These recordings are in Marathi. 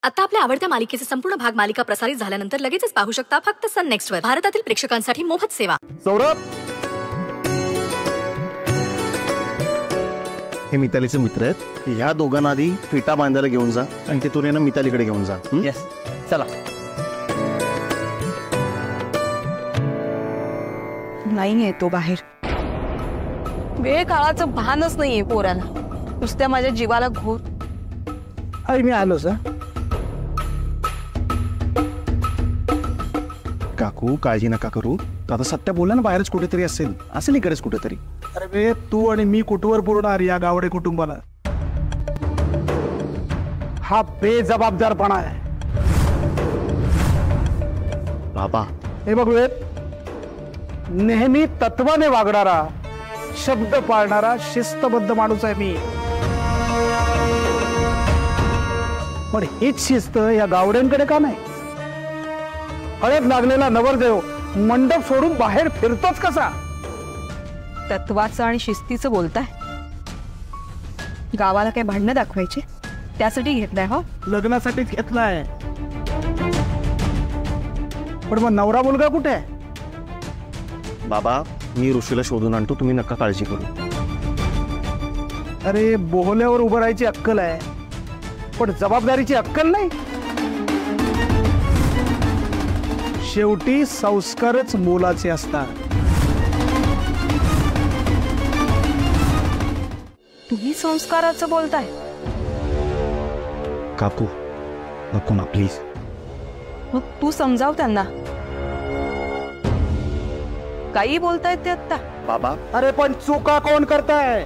आता आपल्या आवडत्या मालिकेचे संपूर्ण भाग मालिका प्रसारित झाल्यानंतर लगेचच पाहू शकता फक्त सन नेक्स्ट वर. भारतातील प्रेक्षकांसाठी मोफत सेवा. सौरभ, हे मितालीचे मित्र आहेत. ह्या दोघांना आधी फेटा बांधायला घेऊन जा आणि तिथून ना मितालीकडे घेऊन जा. येस, चला. नाहीये तो बाहेर. वेळ काळाचं भानच नाहीये पोराला. नुसत्या माझ्या जीवाला घोर. अरे मी आलो सर. काकू काळजी नका करू. आता सत्या बोलला ना बाहेरच कुठेतरी असेल इकडेच कुठेतरी. अरे बे, तू आणि मी कुठवर पुरणार या गावडे कुटुंबाला? हा बेजबाबदारपणा आहे बाबा. हे बघ वेद, नेहमी तत्वाने वागणारा, शब्द पाळणारा, शिस्तबद्ध माणूस आहे मी. पण हीच शिस्त या गावड्यांकडे का नाही? हळद लागलेला नवरदेव मंडप सोडून बाहेर फिरतोच कसा? तत्वाचं आणि शिस्तीचं बोलताय? गावाला काही भांडणं दाखवायचे त्यासाठी घेतलाय? हो, लग्नासाठीच घेतलाय. पण मग नवरा मुलगा कुठे आहे? बाबा, मी ऋषीला शोधून आणतो, तुम्ही नका काळजी करू. अरे, बोहल्यावर उभं राहायची अक्कल आहे, पण जबाबदारीची अक्कल नाही. शेवटी संस्कारच मोलाचे असतात. तुम्ही संस्काराचं बोलताय? काकू नको ना प्लीज. मग तू समजाव त्यांना. काही बोलतायत ते आता. बाबा, अरे पण चुका कोण करताय?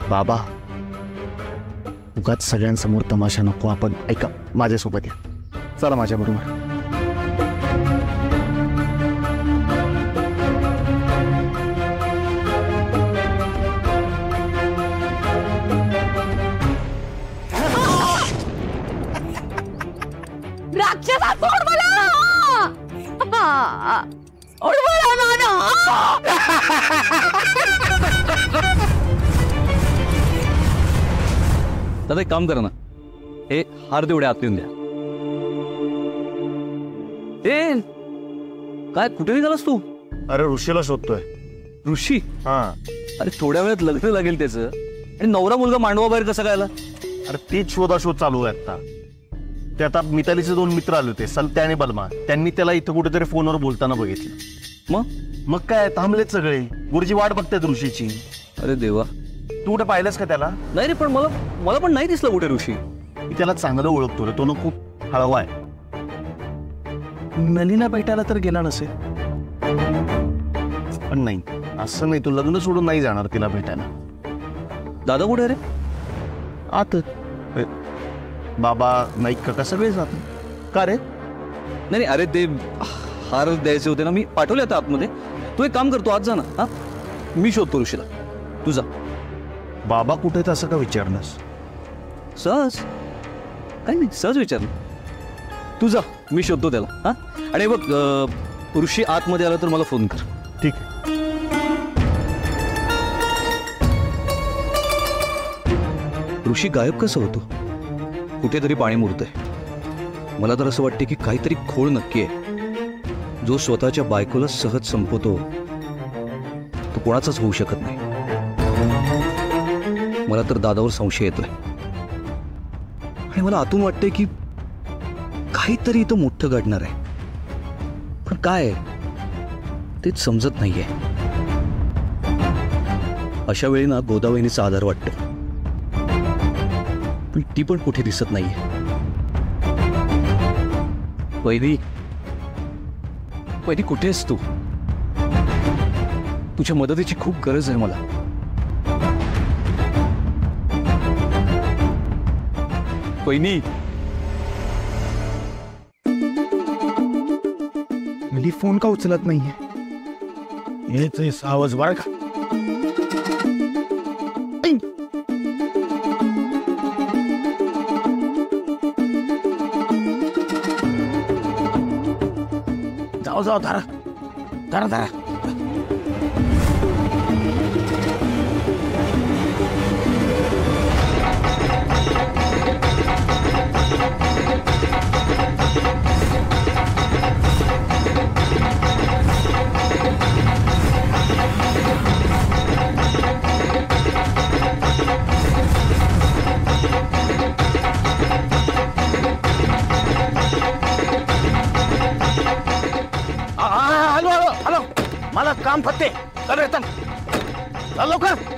बाबा, उगाच सगळ्यांसमोर तमाशा नको. आपण ऐका, माझ्यासोबत या. चला माझ्या बरोबर. राक्षसा, सोड मला! सोड मला नाना! दादा एक काम करा ना, हे हार तेवढे आत येऊन द्या. ए काय, कुठे निघालास तू? अरे ऋषीला शोधतोय. ऋषी? हा. अरे थोड्या वेळात लग्न लागेल त्याचं, आणि नवरा मुलगा मांडवा बाहेर कसं काय आला? अरे तीच शोध चालू आहे आता. ते आता मितालीचे 2 मित्र आले होते, सलत्या आणि बलमा. त्यांनी त्याला इथं कुठेतरी फोनवर बोलताना बघितलं. मग काय, थांबलेत सगळे. गुरुजी वाट बघतायत ऋषीची. अरे देवा, तू कुठे पाहिलंस का त्याला? नाही रे, पण मला पण नाही दिसलं कुठे ऋषी. मी त्याला चांगलं ओळखतो रे, तो ना खूप हळवा आहे. नलीला भेटायला तर गेला नसेल. पण नाही, असं नाही, तू लग्न सोडून नाही जाणार तिला भेटायला. दादा कुठे रे? आत. बाबा, नाईक काका सगळे जात. का रे? नाही, अरे ते हार द्यायचे होते ना, मी पाठवले आता आतमध्ये. तू एक काम करतो, आज जा ना. हा, मी शोधतो ऋषीला, तू जा. बाबा कुठे आहेत असं का विचारलंस? सहज काही नाही, सहज विचारलं. तू जा, मी शोधतो त्याला. हा, आणि बघ, ऋषी आतमध्ये आला तर मला फोन कर. ठीक आहे. ऋषी गायब कसं होतो? कुठेतरी पाणी मुरतंय. मला तर असं वाटते की काहीतरी खोड नक्की आहे. जो स्वतःच्या बायकोला सहज संपवतो तो कोणाचाच होऊ शकत नाही. मला तर दादावर संशय येतोय, आणि मला आतून वाटतंय की काहीतरी इथं मोठं घडणार आहे. पण काय तेच समजत नाहीये. अशा वेळी ना गोदावरीचा आधार वाटतो, पण ती पण कुठे दिसत नाहीये. पहिली कुठे आहेस तू? तुझ्या मदतीची खूप गरज आहे मला. पहिली, मी फोन का उचलत नाहीये? हेच आवाज बाळ का? जाओ धारा धारा धारा. काम फत्ते. चल रतन, चल लवकर.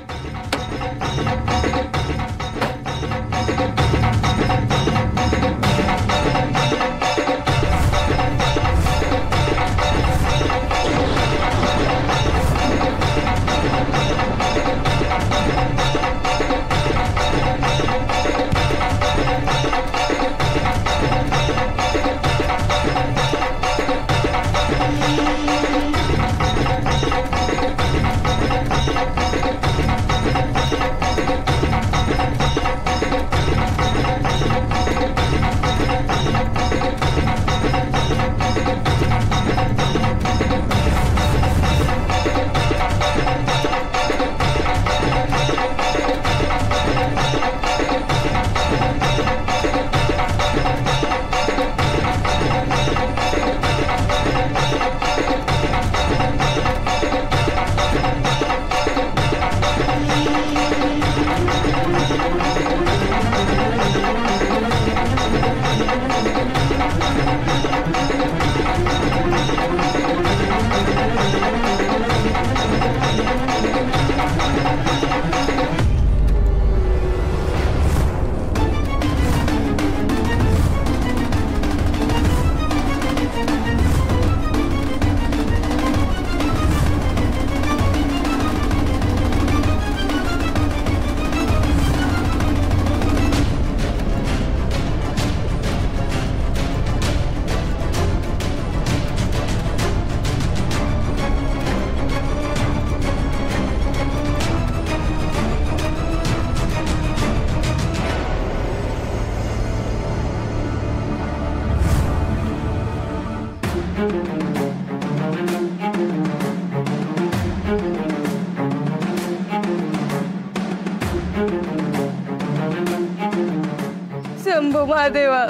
शंभू महादेवा,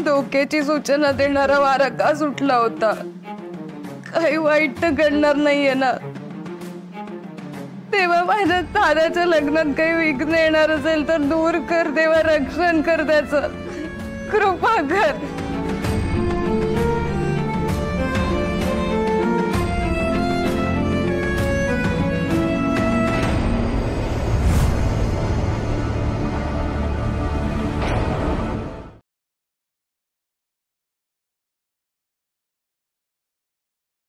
धोक्याची सूचना देणारा वारा का सुटला होता? काही वाईट तर घडणार नाहीये ना? तेव्हा माझ्या ताऱ्याच्या लग्नात काही विघ्न येणार असेल तर दूर कर देवा, रक्षण कर त्याचं, कृपा कर.